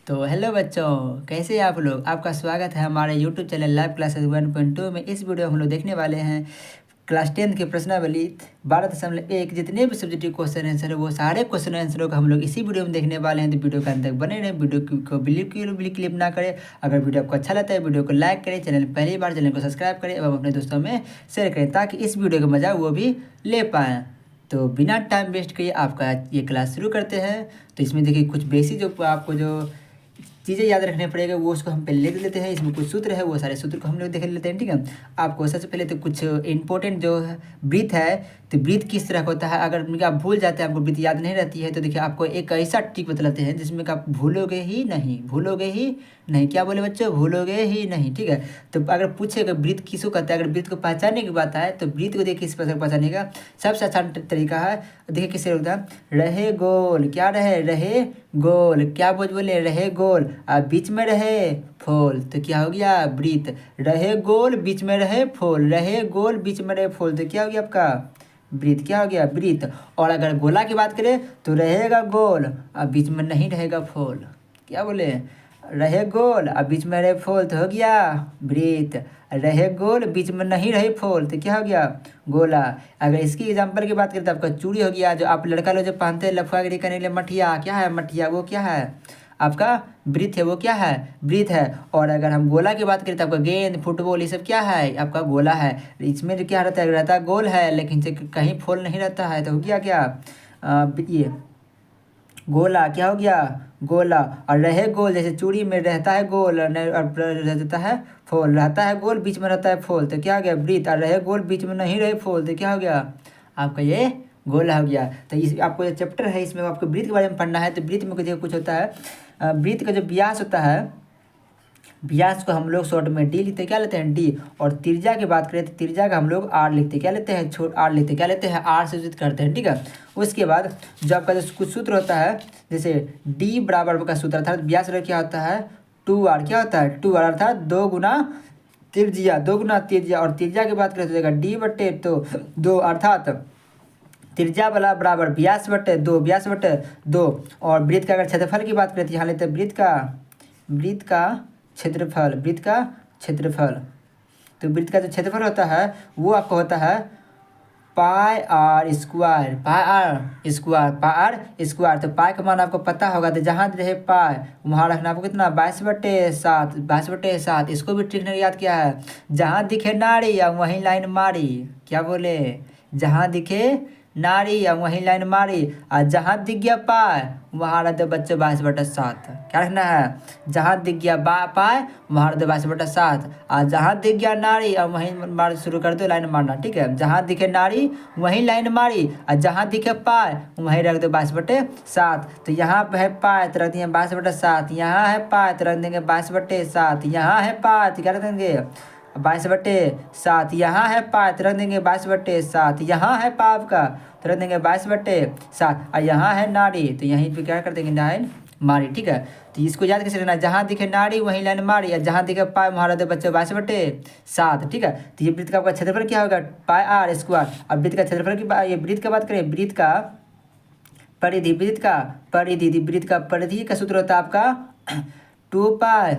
तो हेलो बच्चों, कैसे हैं आप लोग। आपका स्वागत है हमारे यूट्यूब चैनल लाइव क्लासेस 1.2 में। इस वीडियो में हम लोग देखने वाले हैं क्लास 10 की प्रश्नावली 12.1 जितने भी सब्जेक्टिव क्वेश्चन आंसर है वो सारे क्वेश्चन आंसरों को हम लोग इसी वीडियो में देखने वाले हैं। तो वीडियो के अंत तक बने रहें, वीडियो को बिल्कुल क्लिप ना करें। अगर वीडियो आपको अच्छा लगता है वीडियो को लाइक करें, चैनल पहली बार चैनल को सब्सक्राइब करें एवं अपने दोस्तों में शेयर करें ताकि इस वीडियो का मजा वो भी ले पाएँ। तो बिना टाइम वेस्ट किए आपका ये क्लास शुरू करते हैं। तो इसमें देखिए कुछ बेसिक जो आपको जो चीज़ें याद रखने पड़ेगा वो उसको हम पहले लिख लेते हैं। इसमें कुछ सूत्र है वो सारे सूत्र को हम लोग देख लेते हैं, ठीक है। आपको सबसे पहले तो कुछ इंपॉर्टेंट जो है ब्रीथ है, तो ब्रीथ किस तरह का होता है अगर आप भूल जाते हैं, आपको ब्रीथ याद नहीं रहती है तो देखिए आपको एक ऐसा ट्रिक बतलाते हैं जिसमें कि आप भूलोगे ही नहीं। क्या बोले बच्चों, भूलोगे ही नहीं, ठीक है। तो अगर पूछेगा ब्रीथ किसको कहता है, अगर ब्रीथ को पहचानने की बात है तो ब्रीथ को देखिए किस प्रकार पहचानने का सबसे अच्छा तरीका है। देखिए किससे होता है, रहे गोल, क्या रहे गोल, क्या बोले रहे गोल, बीच में रहे फूल, तो क्या हो गया ब्रीथ। रहे गोल बीच में रहे फूल, रहे गोल बीच में रहे फूल, तो क्या हो गया आपका ब्रीथ, क्या हो गया ब्रीथ। और अगर गोला की बात करें तो रहेगा गोल और बीच में नहीं रहेगा फूल, क्या बोले रहे गोल और बीच में रहे फूल, तो हो गया ब्रीथ। रहे गोल बीच में नहीं रहे फूल, तो क्या हो गया गोला। अगर इसकी एग्जांपल की बात करें तो आपका चूड़ी हो गया, जो आप लड़का लोग जो पहनते हैं लफागिरी करने के लिए, मठिया, क्या है मठिया, वो क्या है आपका ब्रीथ है, वो क्या है ब्रीथ है। और अगर हम गोला की बात करें तो आपका गेंद, फुटबॉल, ये सब क्या है आपका गोला है। इसमें जो क्या रहता है गोल है लेकिन से कहीं फूल नहीं रहता है, तो हो गया क्या ये गोला, क्या हो गया गोला। और रहे गोल जैसे चूड़ी में रहता है गोल और रहता है फूल, रहता है गोल बीच में रहता है फूल, तो क्या हो गया ब्रीथ। और रहे गोल बीच में नहीं रहे फूल, तो क्या हो गया आपका ये गोला हो गया। तो इस आपको ये चैप्टर है इसमें आपको ब्रीथ के बारे में पढ़ना है। तो ब्रीथ में कुछ होता है, ब्रीथ का जो व्यास होता है, व्यास को हम लोग शॉर्ट में डी लिखते, क्या लेते हैं डी। और त्रिज्या की बात करें तो त्रिज्या का हम लोग आर लिखते, क्या लेते हैं छोट आर लिखते, क्या लेते हैं आर से सूचित करते हैं, ठीक है। उसके बाद जो आपका जो कुछ सूत्र होता है जैसे डी बराबर का सूत्र अर्थात व्यास क्या होता है 2r, क्या होता है 2r अर्थात 2 गुना त्रिज्या, 2 गुना त्रिज्या। और त्रिज्या की बात करें तो देगा डी बटे तो 2 अर्थात त्रिज्या वाला बराबर व्यास बटे 2, व्यास बटे 2। और वृत्त का अगर क्षेत्रफल की बात करें तो यहाँ लेते हैं वृत्त का क्षेत्रफल, वृत्त का क्षेत्रफल। तो वृत्त का जो क्षेत्रफल होता है वो आपका होता है pi R square, pi square. तो पाई का मान आपको पता होगा, तो जहाँ रहे पाई वहाँ रखना आपको कितना 22/7, 22/7। इसको भी ट्रिक ने याद किया है, जहाँ दिखे नारी या वहीं लाइन मारी, क्या बोले जहाँ दिखे नारी या वहीं लाइन मारी। और जहाँ दिख गया पाए वहाँ रहते बच्चे 22/7, क्या रखना है जहाँ दिख गया पाए वहाँ रहते 22/7। और जहाँ दिख गया नारी और वहीं मार शुरू कर दो लाइन मारना, ठीक है। जहाँ दिखे नारी वहीं लाइन मारी और जहाँ दिखे पाए वहीं रख दो 22/7। तो यहाँ पे है पाए तो रख देंगे 22/7, यहाँ है पाए तो रख देंगे 22/7, यहाँ है पाए तो क्या रख देंगे 22/7, यहाँ है पा तो रख देंगे 22/7, यहाँ है पा आपका तो रख देंगे 22/7। और यहाँ है नारी तो यहीं पे क्या कर देंगे लाइन मारी, ठीक है। तो इसको याद कैसे रखना, जहाँ दिखे नारी वहीं लाइन मारी या जहाँ दिखे पाए वहाँ रहते बच्चे 22/7, ठीक है। तो ये वृत्त का आपका क्षेत्रफल क्या होगा पाई आर स्क्वायर। अब वृत्त का क्षेत्रफल की ये वृत्त का बात करें, वृत्त का परिधि, वृत्त का परिधि का सूत्र होता है आपका 2 पाई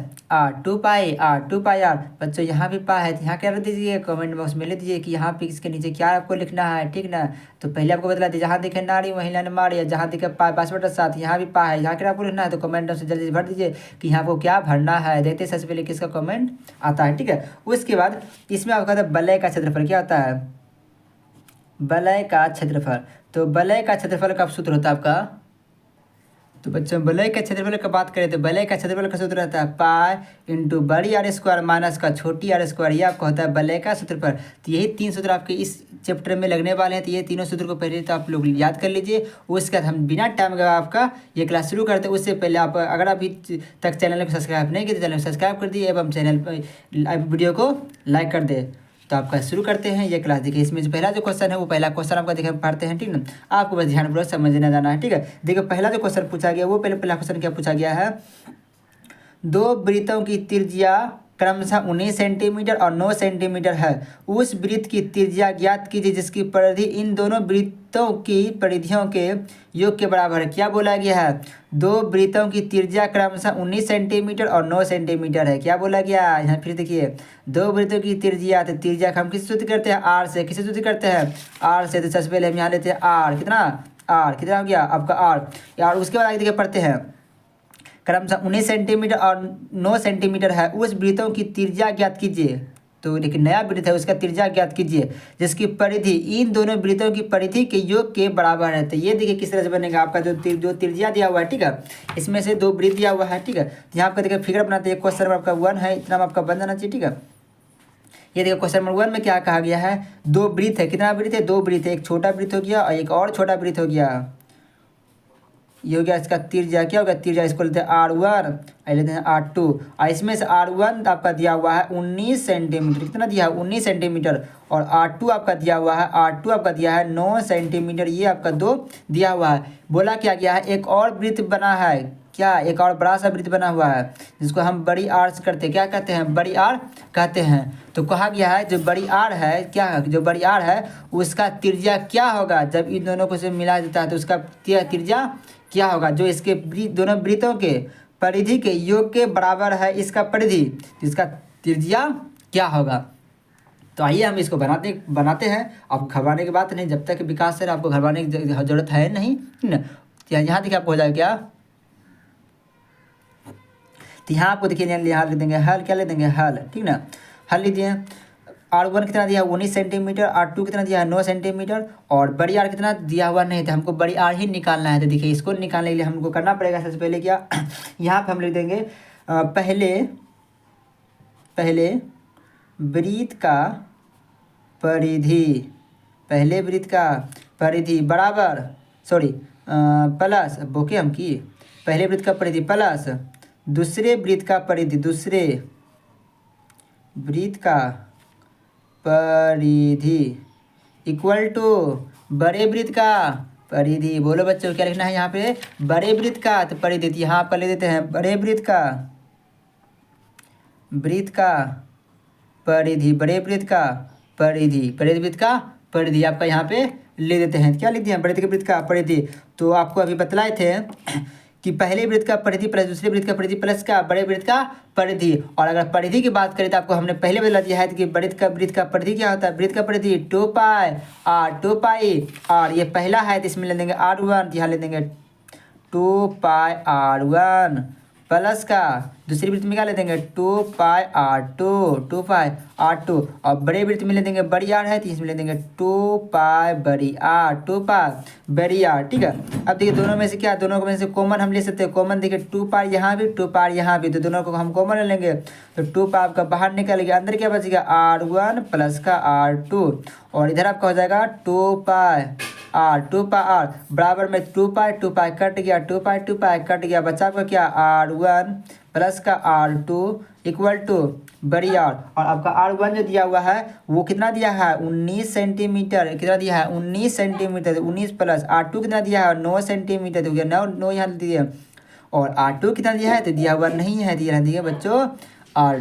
आर। बच्चों यहाँ भी पा है तो यहाँ क्या रख दीजिए कमेंट बॉक्स में ले दीजिए कि यहाँ पे इसके नीचे क्या आपको लिखना है, ठीक ना। तो पहले आपको बतला दी जहाँ दिखे नारी वहीं लाइन मारी, जहाँ दिखे पाए 22/7, यहाँ भी पा है, यहाँ क्या आपको लिखना है। तो कमेंट से जल्दी भर दीजिए कि यहाँ आपको क्या भरना है। देखते सबसे पहले किसका कमेंट आता है, ठीक है। उसके बाद इसमें आपका वलय का क्षेत्रफल क्या होता है, वलय का क्षेत्रफल। तो वलय का क्षेत्रफल का सूत्र होता है आपका, तो बच्चों वलय के क्षेत्रफल की बात करें तो वलय का क्षेत्रफल का सूत्र रहता है पाई इंटू बड़ी आर स्क्वायर माइनस का छोटी आर स्क्वायर, ये आपका होता है वलय का सूत्रफल। तो यही 3 सूत्र आपके इस चैप्टर में लगने वाले हैं। तो ये तीनों सूत्र को पहले तो आप लोग याद कर लीजिए। उसके बाद हम बिना टाइम का आपका ये क्लास शुरू करते हैं। उससे पहले आप अगर अभी तक चैनल को सब्सक्राइब नहीं किए तो चैनल सब्सक्राइब कर दिए एवं चैनल पर वीडियो को लाइक कर दे। तो आपका शुरू करते हैं ये क्लास। देखिए इसमें जो पहला जो क्वेश्चन है वो पहला क्वेश्चन आपका देखिए पढ़ते हैं, ठीक ना। आपको बस ध्यानपूर्वक समझने जाना है, ठीक है। देखिए पहला जो क्वेश्चन पूछा गया वो पहला क्वेश्चन क्या पूछा गया है, 2 वृत्तों की त्रिज्या क्रमशः 19 सेंटीमीटर और 9 सेंटीमीटर है। उस वृत्त की त्रिज्या ज्ञात कीजिए जिसकी परिधि इन दोनों वृत्तों की परिधियों के योग के बराबर है। क्या बोला गया है? दो वृत्तों की त्रिज्या क्रमशः 19 सेंटीमीटर और 9 सेंटीमीटर है। क्या बोला गया? यहाँ फिर देखिए, दो वृत्तों की त्रिज्या, तो त्रिज्या हम किससे सूत्र करते हैं? आर से। किससे सूत्र करते हैं? आर से। तो सबसे पहले हम यहाँ लेते हैं आर। कितना? आर कितना हो गया आपका? आर। उसके बाद आगे देखिए पढ़ते हैं, क्रमशः 19 सेंटीमीटर और 9 सेंटीमीटर है। उस वृत्तों की त्रिज्या ज्ञात कीजिए। तो लेकिन नया वृत्त है, उसका त्रिज्या ज्ञात कीजिए जिसकी परिधि इन दोनों वृत्तों की परिधि के योग के बराबर है। तो ये देखिए किस तरह से बनेगा आपका जो त्रिज्या दिया हुआ है, ठीक है, इसमें से दो वृत्त दिया हुआ है, ठीक है। तो यहाँ आपका देखिए फिगर बनाते हैं। क्वेश्चन नंबर आपका 1 है, इतना आपका बन जाना चाहिए, ठीक है। ये देखिए क्वेश्चन नंबर 1 में क्या कहा गया है? दो वृत्त है। कितना वृत्त है? दो वृत्त है। एक छोटा वृत्त हो गया और एक और छोटा वृत्त हो गया। ये हो गया इसका त्रिज्या। क्या होगा? त्रिज्या इसको लेते हैं R1 और लेते हैं R2। और इसमें से R1 आपका दिया हुआ है 19 सेंटीमीटर। कितना दिया है? 19 सेंटीमीटर। और R2 आपका दिया हुआ है, R2 आपका दिया है 9 सेंटीमीटर। ये आपका दो दिया हुआ है। बोला क्या गया है? एक और वृत्त बना है। क्या? एक और बड़ा सा वृत्त बना हुआ है जिसको हम बड़ी आर से करते हैं। क्या कहते हैं? बड़ी आर कहते हैं। तो कहा गया है जो बड़ी आर है, क्या है? जो बड़ी आर है उसका त्रिज्या क्या होगा? जब इन दोनों को से मिला देता है तो उसका त्रिज्या क्या होगा? जो इसके दोनों वृत्तों के परिधि के योग के बराबर है इसका परिधि, तो इसका त्रिज्या क्या होगा? तो आइए हम इसको बनाते हैं। आपको घबराने की बात नहीं, जब तक विकास सर आपको घबराने की जरूरत है नहीं, ठीक ना। यहाँ देखिए आपको हो जाएगा क्या? तो यहाँ आपको देखिए यहाँ लिख देंगे हल। क्या लिख देंगे? हल, ठीक ना। हल लीजिए। R1 कितना दिया है? 19 सेंटीमीटर। R2 कितना दिया है? 9 सेंटीमीटर। और बड़ी आर कितना दिया हुआ नहीं था, हमको बड़ी आर ही निकालना है। तो देखिए इसको निकालने के लिए हमको करना पड़ेगा सबसे पहले क्या, यहाँ पे हम लिख देंगे पहले वृत्त का परिधि, पहले वृत्त का परिधि बराबर प्लस बोके हम की पहले वृत्त का परिधि प्लस दूसरे वृत्त का परिधि, दूसरे वृत्त का परिधि इक्वल टू बड़े वृत्त का परिधि। बोलो बच्चों क्या लिखना है यहाँ पे? बड़े वृत्त का। तो परिधि यहाँ पर ले देते हैं बड़े वृत्त का परिधि, बड़े वृत्त का परिधि, बड़े वृत्त का परिधि आपका यहाँ पे ले देते हैं। क्या लिख दिया? बड़े वृत्त का परिधि। तो आपको अभी बतलाए थे कि पहले वृत्त का परिधि प्लस दूसरे वृत्त का परिधि प्लस का बड़े वृत्त का परिधि। और अगर परिधि की बात करें तो आपको हमने पहले बता दिया है कि वृत्त का परिधि क्या होता है? वृत्त का परिधि 2πr और ये पहला है तो इसमें ले देंगे R1, यहाँ ले देंगे 2πr1 प्लस का दूसरी वृत्त में क्या ले देंगे? 2πr2 और बड़े वृत्त में ले देंगे बड़ी आर है तो इसमें ले देंगे 2π बड़ी आर, ठीक है। अब देखिए दोनों में से क्या, दोनों में से कॉमन हम ले सकते हैं। कॉमन देखिए 2π यहाँ भी 2π यहाँ भी, तो दोनों को हम कॉमन ले लेंगे तो 2π आपका बाहर निकल गया। अंदर क्या बचेगा? R1 प्लस का R2 और इधर आपका हो जाएगा 2πr बराबर में 2π कट गया, 2π कट गया, बचा आपका क्या? R1 प्लस का R2 इक्वल टू बड़ी आर। और आपका R1 जो दिया हुआ है वो कितना दिया है? 19 सेंटीमीटर। कितना दिया है? 19 सेंटीमीटर। 19 प्लस R2 कितना दिया है? 9 सेंटीमीटर। तो गया 9 यहाँ दिया। और R2 कितना दिया है? तो दिया हुआ नहीं है, दिया दिया बच्चों आर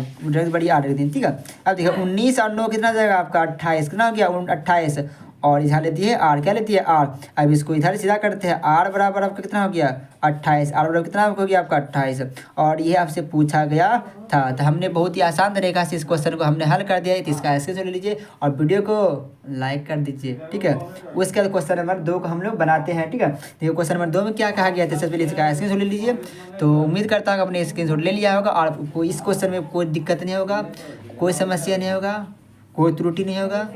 बड़ी आर रख दी, ठीक है। अब देखिए 19 और 9 कितना जाएगा आपका? 28। कितना हो गया? 28। और यहाँ लेती है आर। क्या लेती है? आर। अब इसको इधर सीधा करते हैं। आर बराबर आपका कितना हो गया? 28। आर बराबर कितना हो गया आपका? 28। और ये आपसे पूछा गया था। तो हमने बहुत ही आसान तरीका से इस क्वेश्चन को हमने हल कर दिया है। तो इसका स्क्रीनशॉट ले लीजिए और वीडियो को लाइक कर दीजिए, ठीक है। उसके बाद क्वेश्चन नंबर 2 को हम लोग बनाते हैं, ठीक है। देखिए क्वेश्चन नंबर 2 में क्या कहा गया था, सबसे पहले इसका स्क्रीनशॉट ले लीजिए। तो उम्मीद करता हूँ आपने स्क्रीनशॉट ले लिया होगा और आपको इस क्वेश्चन में कोई दिक्कत नहीं होगा, कोई समस्या नहीं होगा, कोई त्रुटि नहीं होगा।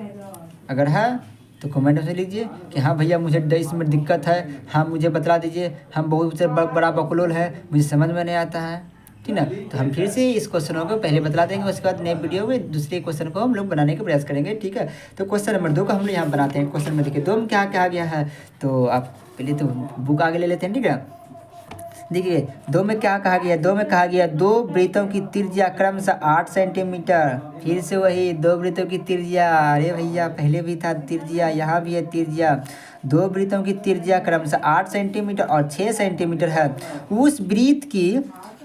अगर है तो कमेंट में लीजिए कि हाँ भैया मुझे इसमें दिक्कत है, हाँ मुझे बता दीजिए, हम बहुत से बड़ा बकलोल है, मुझे समझ में नहीं आता है, ठीक ना। तो हम फिर से इस क्वेश्चनों को पहले बता देंगे, उसके बाद नए वीडियो में दूसरे क्वेश्चन को हम लोग बनाने का प्रयास करेंगे, ठीक है। तो क्वेश्चन नंबर 2 को हम लोग यहाँ बनाते हैं। क्वेश्चन में देखिए 2 में क्या कहा गया है, तो आप पहले तो बुक आगे ले लेते हैं, ठीक है। देखिए 2 में क्या कहा गया? 2 में कहा गया दो वृत्तों की त्रिज्या क्रमशः 8 सेंटीमीटर। फिर से वही दो वृत्तों की त्रिज्या, अरे भैया पहले भी था त्रिज्या, यहाँ भी है त्रिज्या। दो वृत्तों की त्रिज्या क्रमशः 8 सेंटीमीटर और 6 सेंटीमीटर है। उस वृत्त की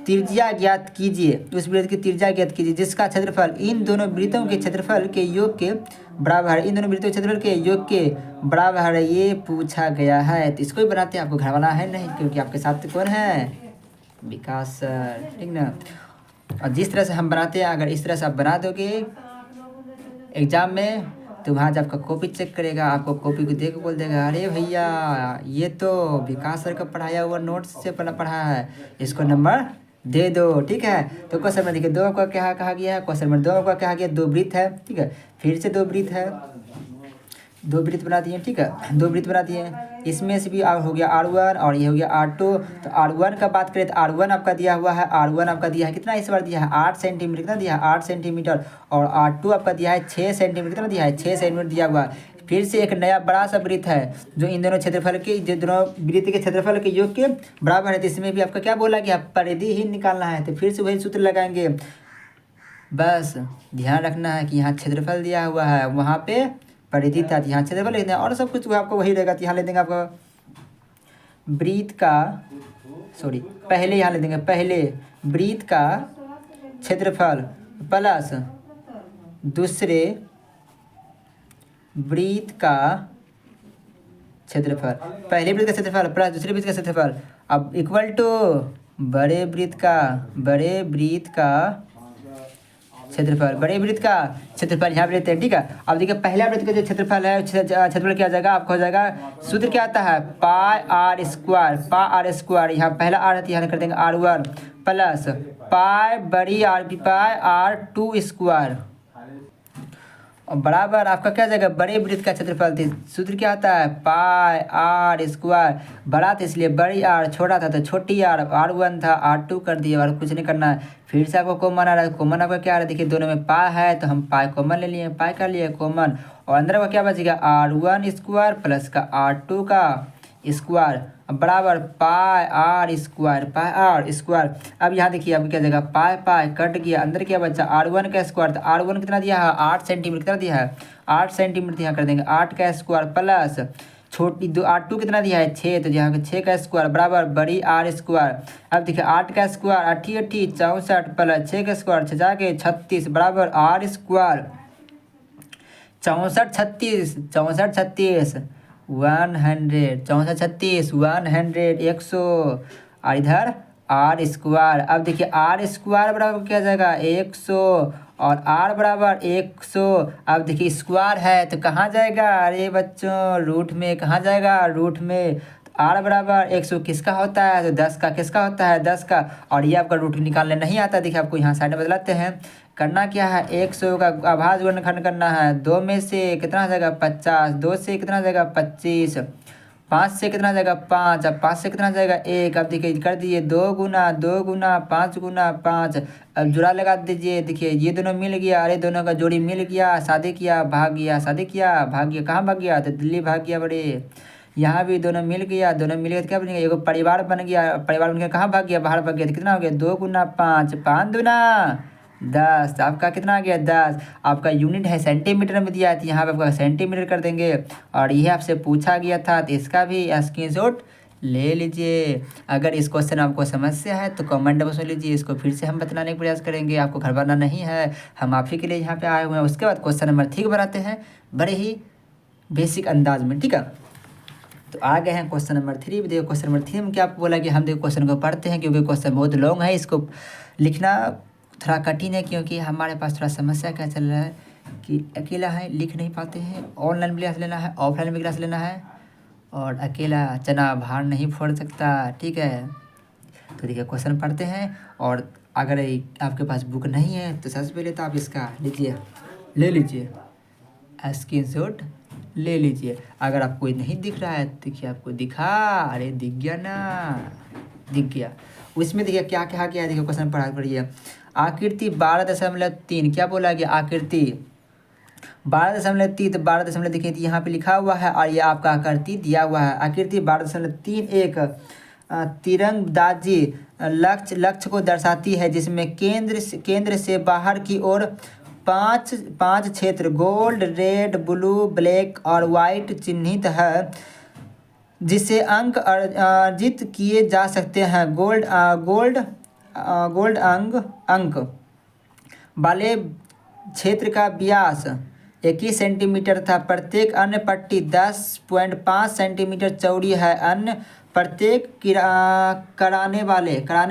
त्रिज्या ज्ञात कीजिए, उस वृत्त की त्रिज्या ज्ञात कीजिए जिसका क्षेत्रफल इन दोनों वृत्तों के क्षेत्रफल के योग के बराबर है, इन दोनों वृत्तों के क्षेत्रफल के योग के बराबर है, ये पूछा गया है। तो इसको ही बनाते हैं, आपको घर वाला है नहीं, क्योंकि आपके साथ कौन है, विकास सर, ठीक ना। और जिस तरह से हम बनाते हैं, अगर इस तरह से आप बना दोगे एग्जाम में, तो वहाँ जब आपका कॉपी चेक करेगा, आपको कॉपी को देख बोल देगा, अरे भैया ये तो विकास सर का पढ़ाया हुआ नोट्स से पढ़ा है, इसको नंबर दे दो, ठीक है। तो क्वेश्चन नंबर देखिए 2 का क्या कहा गया है, क्वेश्चन नंबर 2 का कहा गया 2 वृत्त है, ठीक है। फिर से 2 वृत्त है, 2 वृत्त बना दिए, ठीक है, 2 वृत्त बना दिए। इसमें से भी हो गया R1 और ये हो गया R2। तो R1 का बात करें तो R1 आपका दिया हुआ है, R1 आपका दिया है कितना, इस बार दिया है 8 सेंटीमीटर, कितना दिया है 8 सेंटीमीटर। और R2 आपका दिया है 6 सेंटीमीटर, कितना दिया है 6 सेंटीमीटर दिया हुआ है। फिर से एक नया बड़ा सा वृत्त है जो इन दोनों क्षेत्रफल के, जो दोनों वृत्त के क्षेत्रफल के योग के बराबर है। तो इसमें भी आपका क्या बोला कि परिधि ही निकालना है, तो फिर से वही सूत्र लगाएंगे। बस ध्यान रखना है कि यहाँ क्षेत्रफल दिया हुआ है, वहाँ पे परिधि था, यहाँ क्षेत्रफल लिख दें और सब कुछ आपको वही रहेगा। तो यहाँ ले देंगे आपका वृत्त का, सॉरी पहले यहाँ ले देंगे, पहले वृत्त का क्षेत्रफल प्लस दूसरे वृत्त का क्षेत्रफल, पहले वृत्त का क्षेत्रफल प्लस दूसरे वृत्त का क्षेत्रफल, अब इक्वल टू बड़े वृत्त का क्षेत्रफल, बड़े वृत्त का क्षेत्रफल यहाँ पे लेते हैं, ठीक है। अब देखिए पहला वृत्त का जो क्षेत्रफल है, क्षेत्रफल क्या आ जाएगा, आपको हो जाएगा, सूत्र क्या आता है, पाई आर स्क्वायर, यहाँ पहला आर है, यहाँ कर देंगे R1 प्लस पाई बड़ी पाई R2 स्क्वायर, और बराबर आपका क्या जाएगा, बड़े वृत्त का क्षेत्रफल थी, सूत्र क्या आता है, पाई आर स्क्वायर, बड़ा था इसलिए बड़ी आर, छोटा था तो छोटी आर, R1 था R2 कर दिए, और कुछ नहीं करना है। फिर से आपको कॉमन आ रहा है, कॉमन आपका क्या आ रहा है, देखिए दोनों में पाई है तो हम पाई कॉमन ले लिए, पाई कर लिए कॉमन, और अंदर का क्या बचेगा, R1 स्क्वायर प्लस का R2 का स्क्वायर बराबर पाई आर स्क्वायर। अब यहाँ देखिए आपको क्या जाएगा, पाई कट गया, अंदर क्या बचा, R1 का स्क्वायर, तो R1 कितना दिया है 8 सेंटीमीटर, कितना दिया है 8 सेंटीमीटर, यहाँ कर देंगे 8 का स्क्वायर प्लस छोटी R2 कितना दिया है 6, तो यहाँ 6 का स्क्वायर बराबर बड़ी आर स्क्वायर। अब देखिए 8 का स्क्वायर 8 64 प्लस 6 का स्क्वायर 6 जाके 36 बराबर आर स्क्वायर 64 36 100 100 और इधर आर स्क्वायर। अब देखिए आर स्क्वायर बराबर क्या जाएगा 100 और आर बराबर 100। अब देखिए स्क्वायर है तो कहाँ जाएगा, अरे बच्चों रूट में, कहाँ जाएगा रूट में। आर बराबर 100 किसका होता है, तो 10 का, किसका होता है 10 का, और ये आपका रूट निकालने नहीं आता। देखिए आपको यहाँ साइड में बदलाते हैं, करना क्या है 100 का अभाज्य गुणनखंड करना है, 2 में से कितना आ जाएगा 50, 2 से कितना आ जाएगा 25, 5 से कितना आ जाएगा 5, अब 5 से कितना आ जाएगा 1। अब देखिए कर दीजिए 2 गुना 5 गुना 5, अब जुड़ा लगा दीजिए। देखिए ये दोनों मिल गया, अरे दोनों का जोड़ी मिल गया, शादी किया भाग गया, शादी किया भाग गया, कहाँ भाग गया, तो दिल्ली भाग गया बड़े। यहाँ भी दोनों मिल गया, दोनों मिल गया तो क्या बन गया, एगो परिवार बन गया, परिवार बन गया, कहाँ भाग गया, बाहर भाग गया, तो कितना हो गया 2 गुना 5, 5 दूना 10, आपका कितना आ गया 10। आपका यूनिट है सेंटीमीटर में दिया है, तो यहाँ पे आपका सेंटीमीटर कर देंगे, और यह आपसे पूछा गया था, तो इसका भी स्क्रीनशॉट ले लीजिए। अगर इस क्वेश्चन आपको समस्या है तो कमेंट बॉक्स में लीजिए, इसको फिर से हम बताने का प्रयास करेंगे, आपको घर बनाना नहीं है, हम आप ही के लिए यहाँ पे आए हुए हैं। उसके बाद क्वेश्चन नंबर 3 बनाते हैं बड़े ही बेसिक अंदाज में, ठीक है। तो आ गए हैं क्वेश्चन नंबर 3। देखो क्वेश्चन नंबर 3 में क्या आपको बोला कि हम देखो क्वेश्चन को पढ़ते हैं, क्योंकि क्वेश्चन बहुत लॉन्ग है, इसको लिखना थोड़ा कठिन है, क्योंकि हमारे पास थोड़ा समस्या क्या चल रहा है कि अकेला है, लिख नहीं पाते हैं, ऑनलाइन भी क्लास लेना है, ऑफलाइन भी क्लास लेना है, और अकेला चना भार नहीं फोड़ सकता, ठीक है। तो देखिए क्वेश्चन पढ़ते हैं, और अगर आपके पास बुक नहीं है तो सबसे पहले तो आप इसका ले लीजिए स्क्रीनशॉट ले लीजिए। अगर आपको नहीं दिख रहा है, देखिए आपको दिखा, अरे दिख गया ना, दिख गया। उसमें देखिए क्या क्या है, देखिए क्वेश्चन पढ़िए। आकृति 12.3, क्या बोला गया, आकृति 12.3, तो 12 देखिए यहाँ पे लिखा हुआ है, और ये आपका आकृति दिया हुआ है। आकृति 12.3 एक तीरंदाजी लक्ष्य को दर्शाती है, जिसमें केंद्र से बाहर की ओर पांच क्षेत्र गोल्ड, रेड, ब्लू, ब्लैक और वाइट चिन्हित है, जिससे अंक अर्जित किए जा सकते हैं। गोल्ड गोल्ड अंक वाले क्षेत्र का व्यास 21 सेंटीमीटर था। प्रत्येक अन्य पट्टी 10.5 सेंटीमीटर चौड़ी है। अन्य प्रत्येक कराने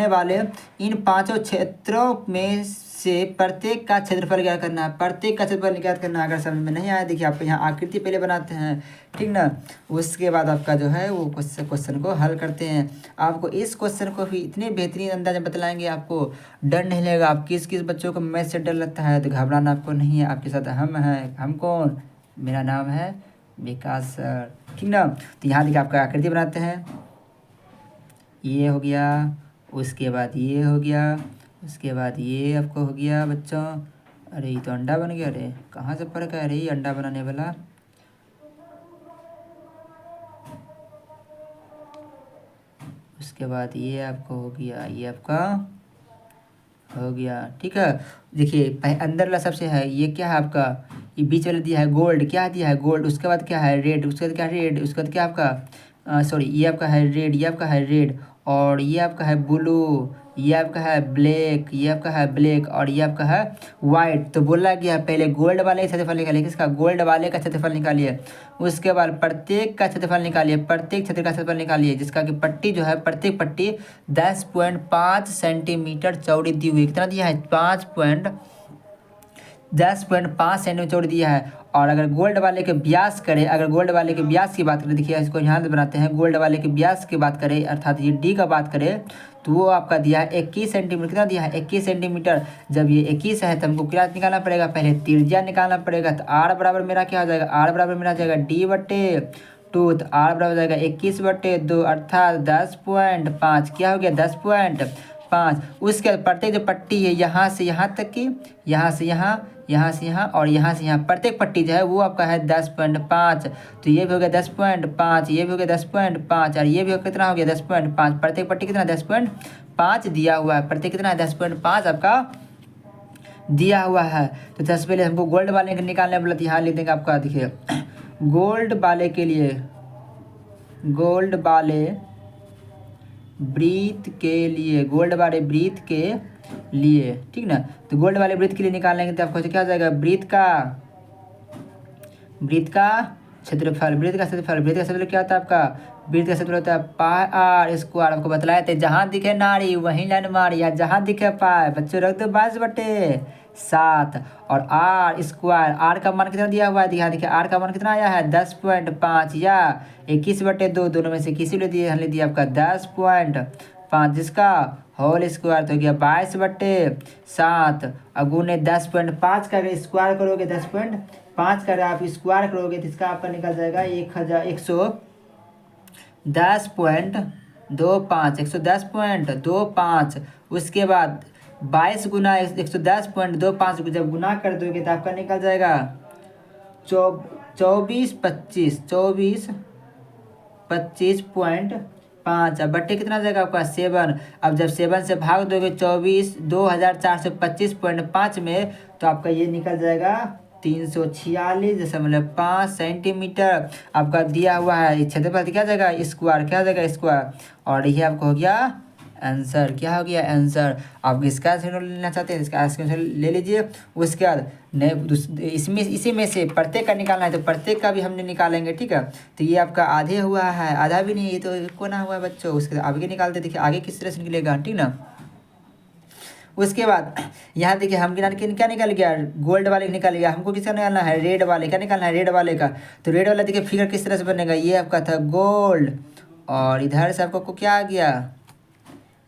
वाले इन पांचों क्षेत्रों में से प्रत्येक का क्षेत्रफल ज्ञात करना है। प्रत्येक का क्षेत्रफल ज्ञात करना है। अगर समझ में नहीं आया, देखिए आप यहाँ आकृति पहले बनाते हैं, ठीक ना। उसके बाद आपका जो है वो क्वेश्चन को हल करते हैं। आपको इस क्वेश्चन को भी इतने बेहतरीन अंदाज में बतलाएंगे, आपको डर नहीं लगेगा। आप किस किस बच्चों को मैथ से डर लगता है तो घबराना आपको नहीं है। आपके साथ हम हैं। हम कौन? मेरा नाम है विकास सर, ठीक ना। तो यहाँ देखिए आपका आकृति बनाते हैं। ये हो गया, उसके बाद ये हो गया, उसके बाद ये आपको हो गया बच्चों। अरे ये तो अंडा बन गया। अरे कहाँ से फर्क है? अरे ये अंडा बनाने वाला। उसके बाद ये आपको हो गया, ये आपका हो गया, ठीक है। देखिए अंदर वाला सबसे है, ये क्या है आपका? ये बीच वाला दिया है गोल्ड। क्या दिया है? गोल्ड। उसके बाद क्या है? रेड। उसके बाद क्या है? रेड। उसके बाद क्या आपका सॉरी, ये आपका है रेड, ये आपका है रेड, और ये आपका है ब्लू, ये आपका है ब्लैक, ये आपका है ब्लैक, और ये आपका है वाइट। तो बोला गया पहले गोल्ड वाले का क्षेत्रफल निकालिए। किसका? गोल्ड वाले का क्षेत्रफल निकालिए। उसके बाद प्रत्येक का क्षेत्रफल निकालिए। प्रत्येक क्षेत्र का क्षेत्रफल निकालिए, जिसका कि पट्टी जो है, प्रत्येक पट्टी 10.5 सेंटीमीटर चौड़ी दी हुई। कितना दिया है? 10.5 सेंटीमीटर चौड़ी दिया है। और अगर गोल्ड वाले के व्यास करें, अगर गोल्ड वाले के व्यास की बात करें, देखिए इसको यहाँ से बनाते हैं। गोल्ड वाले के व्यास की बात करें, अर्थात ये डी का बात करें, तो वो आपका दिया है 21 सेंटीमीटर। कितना दिया है? 21 सेंटीमीटर। जब ये 21 है तो हमको क्या निकालना पड़ेगा? पहले त्रिज्या निकालना पड़ेगा। तो आर बराबर मेरा क्या हो जाएगा? आर बराबर मेरा जाएगा D/2। तो आर बराबर हो जाएगा 21/2, अर्थात 10.5। क्या हो गया? 10.5। उसके बाद प्रत्येक जो पट्टी है यहाँ से यहाँ तक की, यहाँ से यहाँ, यहाँ से यहाँ, और यहाँ से यहाँ, प्रत्येक पट्टी जो है वो आपका है 10.5। तो ये भी हो गया 10.5, ये भी हो गया 10.5, और ये भी कितना हो गया? 10.5। प्रत्येक पट्टी कितना? 10.5 दिया हुआ है। प्रत्येक कितना है? 10.5 आपका दिया हुआ है। तो सबसे पहले हमको गोल्ड वाले के निकालने वाला, यहाँ लिख देंगे आपका। देखिए गोल्ड वाले के लिए, गोल्ड वाले वृत्त के लिए, गोल्ड वाले वृत्त के लिए, ठीक ना। तो गोल्ड वाले वृत्त के लिए निकालेंगे तो आपको क्या हो जाएगा? वृत्त का क्षेत्रफल। वृत्त का क्षेत्रफल क्या होता है आपका? वृत्त का क्षेत्रफल होता है पाई आर स्क्वायर। आपको बतलाए थे, जहाँ दिखे नारी वहीं लाइन मारी, या जहाँ दिखे पाए बच्चों रख दो 22/7। और आर स्क्वायर, आर का मान कितना दिया हुआ है? यहाँ देखिए आर का मान कितना आया है? 10.5 या 21/2, दोनों में से किसी ले दिए, हमने दिया आपका 10.5, जिसका होल स्क्वायर तो हो गया 22/7। और गुने 10.5 का अगर स्क्वायर करोगे, 10.5 का आप स्क्वायर करोगे तो इसका आपका निकल जाएगा 110.25। उसके बाद 22 गुना 110.25 को जब गुना कर दोगे तो आपका निकल जाएगा 24.5। अब बट्टे कितना जाएगा आपका? 7। अब जब 7 से भाग दोगे 24,2425.5 में, तो आपका ये निकल जाएगा 346.5 सेंटीमीटर आपका दिया हुआ है। क्षेत्रफल क्या जाएगा? स्क्वायर। क्या जाएगा? स्क्वायर। और ये आपको हो गया आंसर। क्या हो गया? आंसर। आप इसका स्क्रीनशॉट लेना चाहते हैं, इसका स्क्रीनशॉट ले लीजिए। उसके बाद इसमें इसी में से प्रत्येक का निकालना है, तो प्रत्येक का भी हमने निकालेंगे, ठीक है। तो ये आपका आधे हुआ है, आधा भी नहीं, ये तो कोना हुआ है बच्चों। उसके आगे निकालते, देखिए आगे किस तरह से निकलेगा, ठीक ना। उसके बाद यहाँ देखिए हम क्या निकल गया? गोल्ड वाले का निकल गया। हमको किसका निकालना है? रेड वाले का निकालना है, रेड वाले का। तो रेड वाला देखिए फिगर किस तरह से बनेगा? ये आपका था गोल्ड, और इधर से आपको क्या आ गया?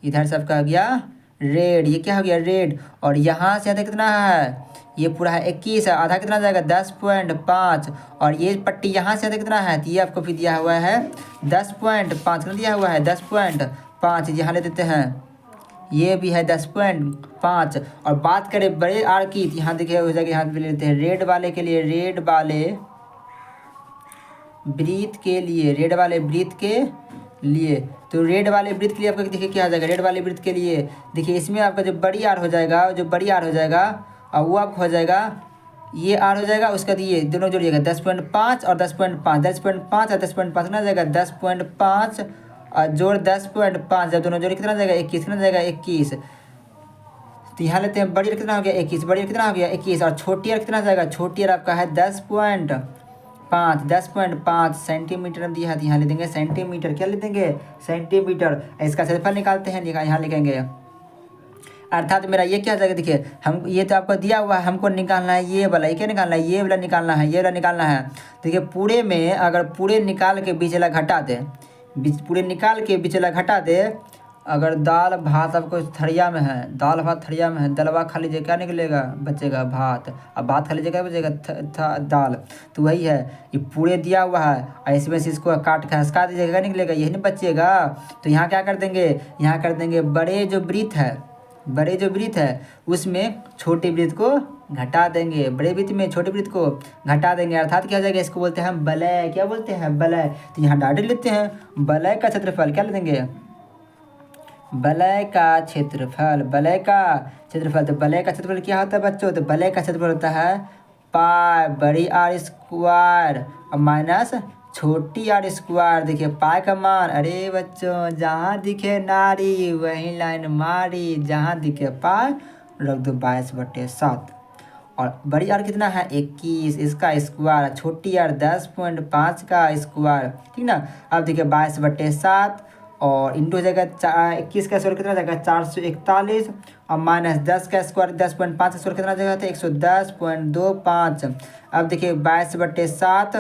इधर से आपका आ गया रेड। ये क्या हो गया? रेड। और यहाँ से आधा कितना है? ये पूरा है 21 है, आधा कितना जाएगा? 10.5। और ये पट्टी यहाँ से आधा कितना है? तो ये आपको भी दिया हुआ है 10.5। कितना दिया हुआ है? 10.5। यहाँ ले देते हैं, ये भी है 10.5। और बात करें बड़े आर की, तो यहाँ देखिए हो जाएगा, यहाँ पे ले लेते हैं रेड वाले के लिए, रेड वाले वृत्त के लिए, रेड वाले वृत्त के लिए। तो रेड वाले वृत्त के लिए आपका देखिए क्या आ जाएगा? रेड वाले वृत्त के लिए देखिए इसमें आपका जो बड़ी आर हो जाएगा, जो बड़ी आर हो जाएगा, और वो आपको हो जाएगा, ये आर हो जाएगा। उसका ये दोनों जोड़िएगा 10.5 और 10.5, 10.5 और 10.5 कितना जाएगा? 10.5 और जोड़ 10.5, जब दोनों जोड़ी कितना जाएगा? 21। कितना जाएगा? 21। तो यहाँ लेते हैं बड़ी आर कितना हो गया 21, बड़ी आर कितना हो गया 21, और छोटी आर कितना जाएगा, छोटी आर आपका है 10.5 सेंटीमीटर दिया है, तो यहाँ ले देंगे सेंटीमीटर, क्या ले देंगे सेंटीमीटर। इसका क्षेत्रफल निकालते हैं, यहाँ लिखेंगे, अर्थात मेरा ये क्या हो जाएगा, देखिए हम ये तो आपको दिया हुआ है, हमको निकालना है ये वाला, ये क्या निकालना है, ये वाला निकालना है, ये वाला निकालना है। देखिए पूरे में अगर पूरे निकाल के बीच वाला घटा दे, पूरे निकाल के बीच वाला घटा दे, अगर दाल भात आपको थरिया में है, दाल भात थरिया में है, दलवा खा लीजिए क्या निकलेगा, बचेगा भात, अब भात खा लीजिए क्या बचेगा दाल। तो वही है, ये पूरे दिया हुआ है, और इसमें से इसको काट के हंसका दीजिएगा क्या निकलेगा, यही नहीं बचेगा। तो यहाँ क्या कर देंगे, यहाँ कर देंगे बड़े जो वृत्त है, बड़े जो वृत्त है उसमें छोटे वृत्त को घटा देंगे, बड़े वृत्त में छोटे वृत्त को घटा देंगे, अर्थात क्या हो जाएगा, इसको बोलते हैं हम वलय, क्या बोलते हैं वलय। तो यहाँ डायरेक्ट लेते हैं वलय का क्षेत्रफल, क्या ले देंगे वलय का क्षेत्रफल, वलय का क्षेत्रफल। तो वलय का क्षेत्रफल क्या होता है बच्चों, तो वलय का क्षेत्रफल होता है पाई बड़ी आर स्क्वायर और माइनस छोटी आर स्क्वायर। देखिए पाई का मान, अरे बच्चों जहाँ दिखे नारी वही लाइन मारी, जहाँ दिखे पाई रख दो 22/7, और बड़ी आर कितना है 21, इसका स्क्वायर, छोटी आर 10.5 का स्क्वायर, ठीक ना। अब देखिए 22/7 और इंटू हो जाएगा 21 का स्क्वायर कितना जाएगा 441, और माइनस 10 का स्क्वायर 10.5 का स्क्वायर कितना जाएगा तो 110.25। अब देखिए 22/7,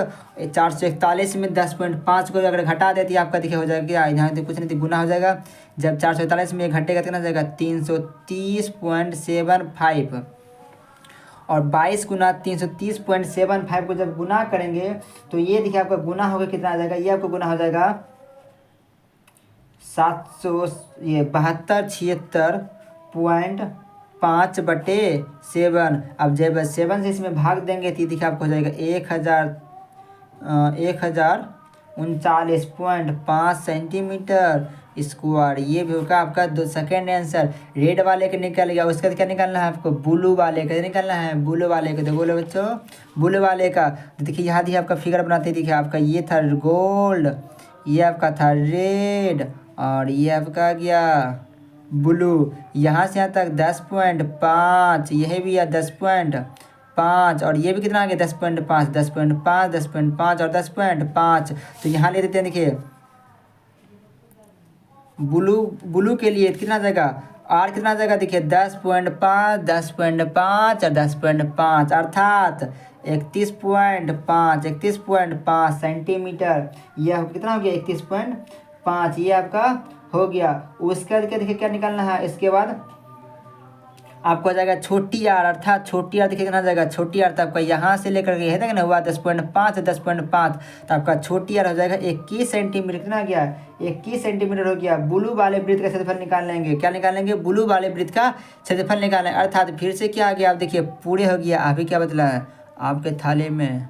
441 में 10.5 को अगर घटा देती है आपका देखिए हो जाएगा, यहाँ देखिए कुछ नहीं तो गुना हो जाएगा, जब 441 में घटेगा कितना जाएगा 330.75, और 22 गुना 330.75 को जब गुना करेंगे तो ये देखिए आपका गुना होगा कितना आ जाएगा, ये आपको गुना हो जाएगा 776.5/7। अब जब 7 से इसमें भाग देंगे तो देखिए आपको हो जाएगा 1039.5 सेंटीमीटर स्क्वायर। ये भी होगा आपका सेकेंड आंसर। रेड वाले का निकल गया, उसका क्या निकालना है आपको, ब्लू वाले का निकालना है, ब्लू वाले का। तो बोलो बच्चों ब्लू वाले का, तो देखिए यहाँ देखिए आपका फिगर बनाते देखिए आपका ये था गोल्ड, ये आपका था रेड, और ये आपका गया ब्लू। यहाँ से यहाँ तक 10.5, यह भी है 10.5, और ये भी कितना आ गया 10.5, 10.5, 10.5 और 10.5। तो यहाँ ले देते हैं देखिए ब्लू के लिए कितना जाएगा, आर कितना जाएगा देखिए 10.5, 10.5 और 10.5, अर्थात 31.5 सेंटीमीटर। यह कितना हो गया 31.5, ये आपका हो गया। उसके बाद देखिए क्या निकालना है, इसके बाद आपको आ जाएगा छोटी आर, अर्थात छोटी आर देखिए कितना जाएगा, छोटी आर तो आपका यहाँ से लेकर के है ना हुआ 10.5, 10.5, तो आपका छोटी आर हो जाएगा 21 सेंटीमीटर, कितना आ गया 21 सेंटीमीटर हो गया। ब्लू वाले वृत्त का क्षेत्रफल निकाल लेंगे, क्या निकाल लेंगे, ब्लू वाले वृत्त का क्षेत्रफल निकालें, अर्थात फिर से क्या आ गया, आप देखिए पूरे हो गया। अभी क्या बदला है, आपके थाले में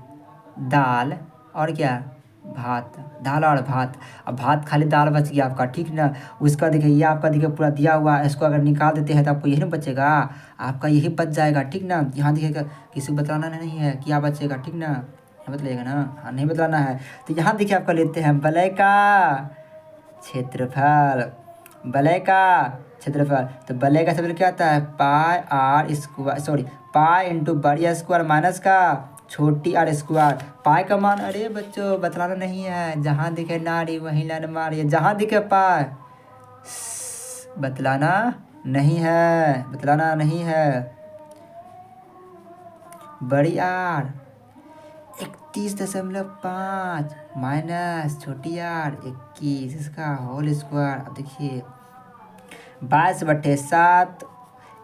दाल और क्या भात, दाल और भात, अब भात खाली दाल बच गया आपका, ठीक ना। उसका देखिए ये आपका देखिए पूरा दिया हुआ है, इसको अगर निकाल देते हैं तो आपको यही नहीं बचेगा, आपका यही बच जाएगा, ठीक ना। यहाँ देखिएगा किसी को बताना नहीं है क्या बचेगा, ठीक ना, बतलाइएगा ना, हाँ नहीं बतलाना है। तो यहाँ देखिए आपका लेते हैं वलय का क्षेत्रफल, वलय का क्षेत्रफल। तो वलय का क्षेत्रफल क्या आता है, pi R square, sorry pi into बड़ी स्क्वायर माइनस का छोटी आर स्क्वायर। पाई का मान, अरे बच्चों बतलाना नहीं है, जहाँ दिखे नारी वहीं लाइन मारिए, जहाँ दिखे पाई बतलाना नहीं है, बतलाना नहीं है। बड़ी आर 31.5 माइनस छोटी आर 21, इसका होल स्क्वायर। अब देखिए 22/7,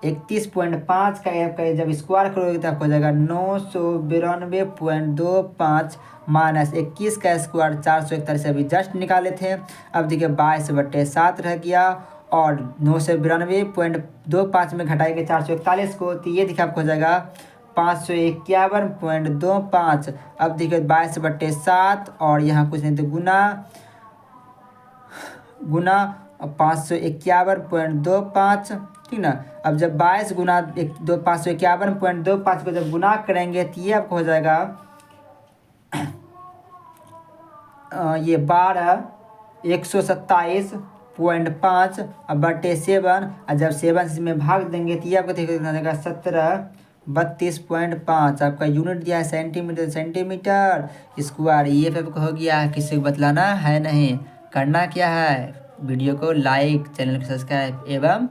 31.5 का आपका जब स्क्वायर करोगे तो आपको हो जाएगा 992.25 माइनस 21 का स्क्वायर 441, अभी जस्ट निकाले थे। अब देखिए 22/7 रह गया, और 992.25 में घटाएंगे 441 को, तो ये देखिए आपको हो जाएगा 551.25। अब देखिए 22/7 और यहाँ कुछ नहीं तो गुना 551.25, ठीक ना। अब जब 22 गुना 551.25 को जब गुना करेंगे तो ये आपको हो जाएगा ये 12 127 17.5 और बटे 7 और जब 7 से इसमें भाग देंगे तो ये आपको कितना देगा 1732.5। आपका यूनिट दिया है सेंटीमीटर, सेंटीमीटर स्क्वायर। ये पे आपको हो गया, किसी को बतलाना है नहीं। करना क्या है, वीडियो को लाइक, चैनल को सब्सक्राइब एवं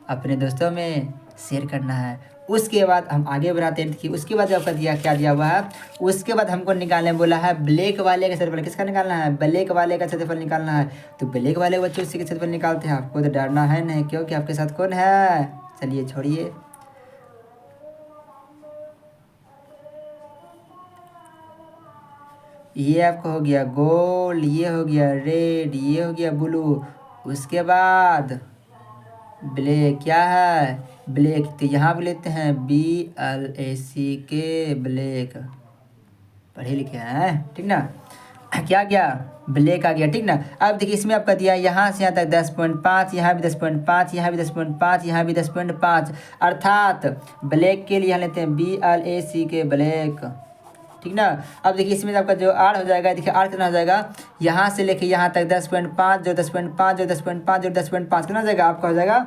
अपने दोस्तों में शेयर करना है। उसके बाद हम आगे बढ़ाते हैं। देखिए उसके बाद आपका दिया क्या दिया हुआ है, उसके बाद हमको निकालने बोला है ब्लैक वाले का क्षेत्रफल। किसका निकालना है, ब्लैक वाले का क्षेत्रफल निकालना है। तो ब्लैक वाले बच्चों उसी के क्षेत्रफल निकालते हैं। आपको तो डरना है नहीं, क्योंकि आपके साथ कौन है। चलिए छोड़िए, ये आपको हो गया गोल्ड, ये हो गया रेड, ये हो गया ब्लू। उसके बाद ब्लैक क्या है, ब्लैक तो यहाँ भी लेते हैं BLACK ब्लैक, पढ़े लिखे हैं ठीक ना। क्या गया, ब्लैक आ गया ठीक ना। अब देखिए इसमें आपका दिया यहाँ से यहाँ तक 10.5, यहाँ भी 10.5, यहाँ भी 10.5, यहाँ भी 10.5, अर्थात ब्लैक के लिए यहाँ लेते हैं BLACK ब्लैक ठीक ना। अब देखिए इसमें आपका जो आर हो जाएगा, देखिए आर कितना हो जाएगा, यहाँ से लेके यहाँ तक 10.5 जो 10.5 जो 10.5 जो 10.5 कितना हो जाएगा, आपका हो जाएगा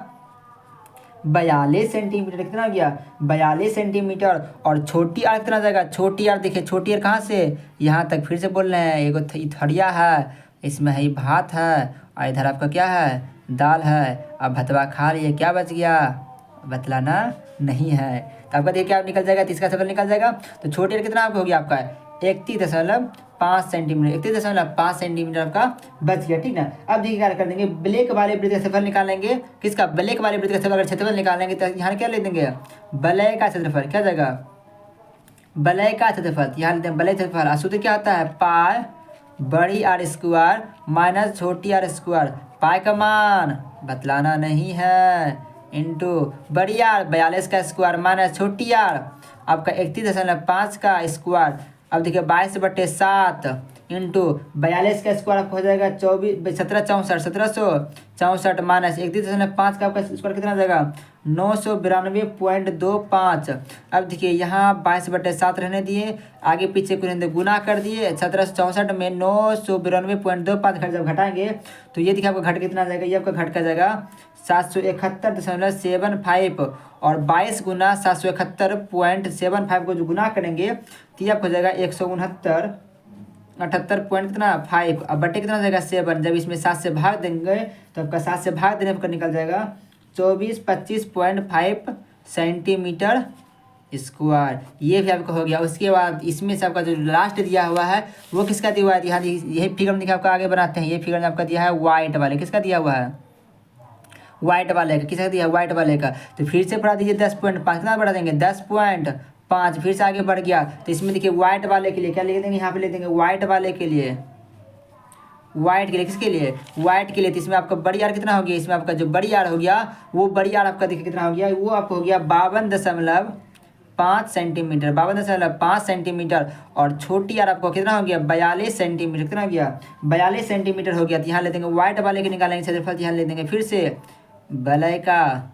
42 सेंटीमीटर। कितना हो गया, 42 सेंटीमीटर। और छोटी आर कितना हो जाएगा, छोटी आर देखिए, छोटी आर कहाँ से यहाँ तक, फिर से बोल रहे हैं, एगो थरिया है, इसमें है भात है और इधर आपका क्या है, दाल है। अब भतवा खा लिए, क्या बच गया, बतलाना नहीं है। तो आपका देखिए क्या निकल जाएगा, तीसरा सवाल निकल जाएगा। तो छोटी आर कितना आपको हो गया, आपका 31.5 सेंटीमीटर, 31.5 सेंटीमीटर आपका बच गया ठीक ना। अब देखिए क्या कर देंगे, ब्लैक वाले वृत्त का क्षेत्रफल निकालेंगे। किसका, ब्लैक वाले वृत्त का क्षेत्रफल निकालेंगे तो यहाँ क्या ले देंगे, वलय का क्षेत्रफल। क्या जाएगा, वलय का क्षेत्रफल। यहाँ लेते हैं वलय क्षेत्रफल। सूत्र क्या होता है, पाई बड़ी आर स्क्वायर माइनस छोटी आर स्क्वायर। पाई का मान बतलाना नहीं है, इंटू बड़ी आर 42 का स्क्वायर माइनस छोटी आर आपका 31.5 का स्क्वायर। अब देखिए 22/7 इंटू 42 का स्क्वायर आपको हो जाएगा 1764 माइनस 31.5 का आपका स्क्वायर कितना हो जाएगा 992.25। अब देखिए यहाँ 22/7 रहने दिए, आगे पीछे को रहने गुना कर दिए, 1764 में 992.25 घट जब घटाएंगे तो ये देखिए आपको घट कितना आ जाएगा, ये आपका घट का जाएगा 771.75। और 22 गुना 771.75 को जो गुना करेंगे तो ये आपको हो जाएगा 169 पॉइंट कितना 5। अब बटे कितना हो जाएगा 7। जब इसमें 7 से भाग देंगे तो आपका 7 से भाग देने पर निकल जाएगा 2425.5 सेंटीमीटर स्क्वायर। ये भी आपका हो गया। उसके बाद इसमें से आपका जो लास्ट दिया हुआ है वो किसका दिया हुआ है, यहाँ यही फिगर में देखिए आपका आगे बनाते हैं। ये फिगर में आपका दिया है वाइट वाले, किसका दिया हुआ है, वाइट वाले का। किसका दिया है, वाइट वाले का। तो फिर से बढ़ा दीजिए 10.5, कितना बढ़ा देंगे 10.5, फिर से आगे बढ़ गया। तो इसमें देखिए वाइट वाले के लिए क्या लिख देंगे, यहाँ पे लिख देंगे वाइट वाले के लिए, वाइट के लिए, किसके लिए, वाइट के लिए। तो इसमें आपका बड़ी आर कितना हो गया, इसमें आपका जो बड़ी आर हो गया वो बड़ी आर आपका देखिए कितना हो गया, वो आपको हो गया 52.5 सेंटीमीटर, 52.5 सेंटीमीटर। और छोटी आर आपको कितना हो गया 42 सेंटीमीटर, कितना हो गया 42 सेंटीमीटर हो गया। तो यहाँ ले देंगे वाइट वाले के निकालेंगे क्षेत्रफल, यहाँ ले देंगे फिर से वलय का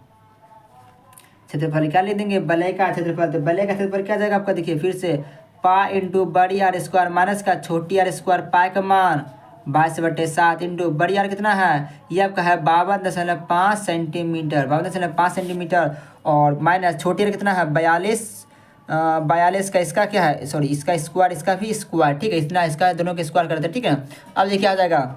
क्षेत्रफल, क्या ले देंगे वलय का क्षेत्रफल। तो वलय का क्षेत्रफल क्या जाएगा आपका, देखिए फिर से पाई इंटू बड़ी आर स्क्वायर माइनस का छोटी आर स्क्वायर, पाई का मान 22/7 इंटू बड़ी आर कितना है, ये आपका है 52.5 सेंटीमीटर, 52.5 सेंटीमीटर। और माइनस छोटी आर कितना है 42 का, इसका क्या है, सॉरी इसका स्क्वायर, इसका भी स्क्वायर ठीक है, इतना इसका दोनों के स्क्वायर करते हैं ठीक है। अब देखिए आ जाएगा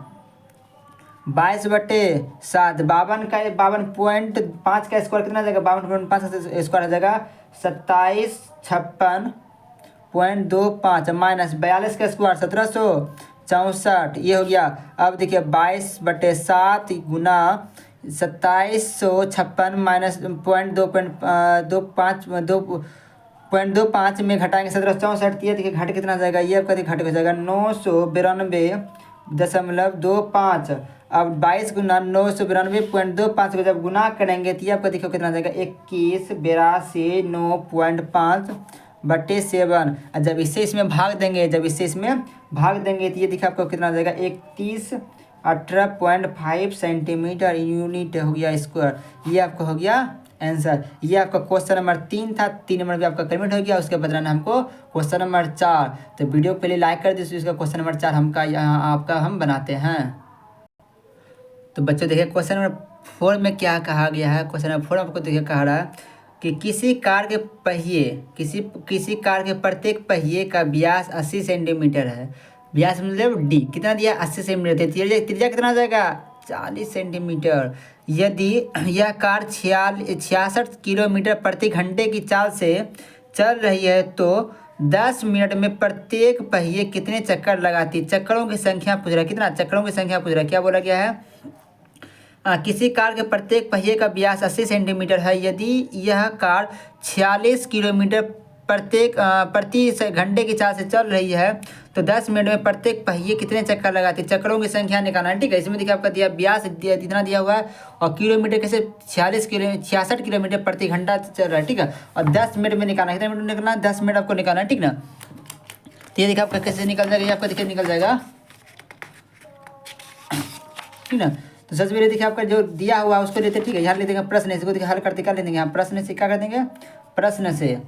22/7, 52.5 का स्क्वायर कितना आ जाएगा, 52.5 का स्क्वायर आ जाएगा 2756.25 माइनस 42 का स्क्वायर 1764, ये हो गया। अब देखिए 22/7 गुना 2756 माइनस 0.25 में घटाएंगे 1764, ये देखिए घट कितना जाएगा, ये आपका घट हो जाएगा 992.25। अब 22 गुना 992.25 को जब गुना करेंगे तो ये आपका देखो कितना जाएगा 21,82,9.5/7। और जब इससे इसमें भाग देंगे, तो ये देखिए आपको कितना जाएगा 3118.5 सेंटीमीटर यूनिट हो गया स्क्वायर। ये आपका हो गया आंसर। ये आपका क्वेश्चन नंबर 3 था। 3 नंबर भी आपका कमेंट हो गया, उसके बदलाना हमको क्वेश्चन नंबर 4। तो वीडियो को पहले लाइक कर दीजिए, उसका क्वेश्चन नंबर 4 हमका यहाँ आपका हम बनाते हैं। तो बच्चों देखिए क्वेश्चन नंबर 4 में क्या कहा गया है। क्वेश्चन नंबर 4 आपको देखिए कहा रहा है कि किसी कार के पहिए किसी कार के प्रत्येक पहिए का व्यास 80 सेंटीमीटर है। व्यास मतलब डी कितना दिया 80 सेंटीमीटर। त्रिज्या कितना आ जाएगा 40 सेंटीमीटर। यदि यह कार 66 किलोमीटर प्रति घंटे की चाल से चल रही है तो 10 मिनट में प्रत्येक पहिए कितने चक्कर लगाती है। चक्करों की संख्या पूछ रहा है, कितना चक्करों की संख्या पूछ रहा है। क्या बोला गया है, किसी कार के प्रत्येक पहिए का व्यास 80 सेंटीमीटर है। यदि यह कार 46 किलोमीटर प्रति घंटे की चाल से चल रही है तो 10 मिनट में प्रत्येक पहिए कितने चक्कर लगाती है। चक्करों की संख्या निकालना है, ठीक है। इसमें देखिए आपका दिया व्यास इतना दिया हुआ है और किलोमीटर कैसे 66 किलोमीटर प्रति घंटा चल रहा है, ठीक है। और 10 मिनट में निकालना है, कितने मिनट निकालना है 10 मिनट आपको निकालना है, ठीक ना। तो ये देखिए आपका कैसे निकल जाएगा, ये आपका देखिए निकल जाएगा, ठीक ना। तो सबसे पहले देखिए आपका जो दिया हुआ है उसको लेते, ठीक है। यहाँ ले देंगे प्रश्न, इसको देखिए हल करते कर ले देंगे। यहाँ प्रश्न से क्या कर देंगे, प्रश्न से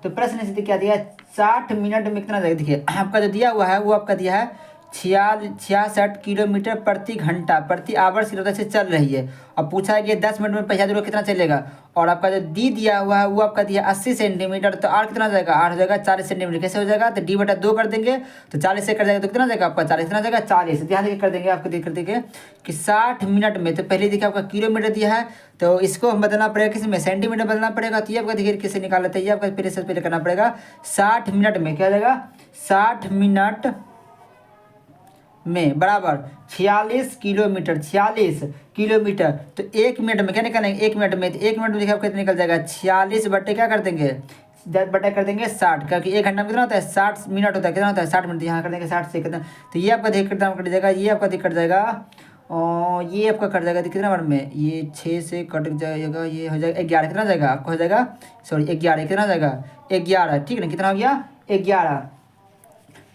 तो प्रश्न से क्या दिया 60 मिनट में कितना जाएगा। देखिए आपका जो दिया हुआ है वो आपका दिया है 66 किलोमीटर प्रति घंटा प्रति आवर्स की से चल रही है। अब पूछा है कि 10 मिनट में पहिया दूर कितना चलेगा। और आपका जो डी दिया हुआ है वो आपका दिया 80 सेंटीमीटर, तो आर कितना जाएगा, आर हो जाएगा 40 सेंटीमीटर। कैसे हो जाएगा, तो डी बटा 2 कर देंगे तो 40 से कर जाएगा तो कितना जाएगा आपका 40, कितना जाएगा 40। ध्यान देकर कर देंगे, आपको कर देंगे कि 60 मिनट में। तो पहले देखिए आपका किलोमीटर दिया है तो इसको हम बदलना पड़ेगा किसी में, सेंटीमीटर बदलना पड़ेगा। तो ये आपका देखिए कैसे निकाल लेते हैं, ये आपका पहले सबसे पहले करना पड़ेगा 60 मिनट में क्या हो जाएगा 60 मिनट में बराबर 46 किलोमीटर, 46 किलोमीटर। तो 1 मिनट में क्या निकालेंगे, 1 मिनट में, तो 1 मिनट में देखिए कितना निकल जाएगा 46 बटे क्या कर देंगे 10 बटे कर देंगे 60, क्योंकि 1 घंटा में कितना होता है 60 मिनट होता है, कितना होता है 60 मिनट। यहाँ कर देंगे 60 से कितना, तो ये आपका देखिए कितना कट जाएगा, ये आपका कट जाएगा और ये आपका कट जाएगा कितना बार में, ये 6 से कट जाएगा, ये हो जाएगा 11, कितना जाएगा आपको हो जाएगा सॉरी 11, कितना जाएगा 11, ठीक है ना। कितना हो गया 11।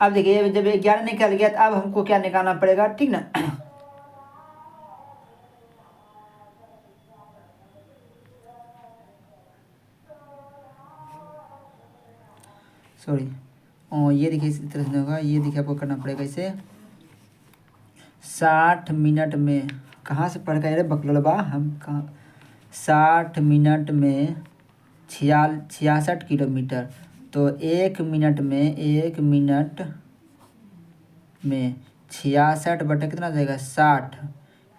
अब देखिए जब 11 निकल गया तो अब हमको क्या निकालना पड़ेगा, ठीक ना। सॉरी ये देखिए इस तरह से होगा, ये देखिए आपको करना पड़ेगा इसे 60 मिनट में, कहाँ से पढ़ गए बकलबा हम कहाँ, 60 मिनट में 66 किलोमीटर। तो 1 मिनट में 66 बटे कितना जाएगा 60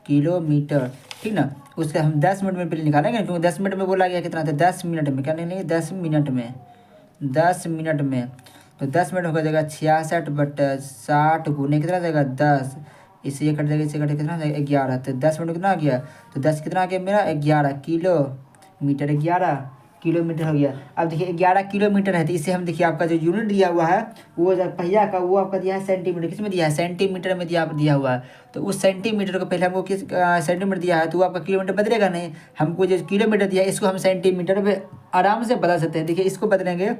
किलोमीटर, ठीक ना। उसके हम 10 मिनट में पहले निकालेंगे क्योंकि 10 मिनट में बोला गया कितना था 10 मिनट में, क्या निकलेंगे 10 मिनट में, 10 मिनट में। तो 10 मिनट हो जाएगा 66 बटे 60 गुने कितना जाएगा 10, इससे ये कट जाएगा, इससे कट कितना जाएगा 11। तो 10 मिनट कितना आ गया, तो 10 कितना आ गया मेरा 11 किलोमीटर, 11 किलोमीटर हो गया। अब देखिए 11 किलोमीटर है तो इसे हम देखिए आपका जो यूनिट दिया हुआ है वो पहिया का वो आपका दिया है सेंटीमीटर, किस में दिया है सेंटीमीटर में दिया हुआ है। तो उस सेंटीमीटर को पहले हमको किस सेंटीमीटर दिया है तो वो आपका किलोमीटर बदलेगा नहीं, हमको जो किलोमीटर दिया है इसको हम सेंटीमीटर में आराम से बदल सकते हैं। देखिए इसको बदलेंगे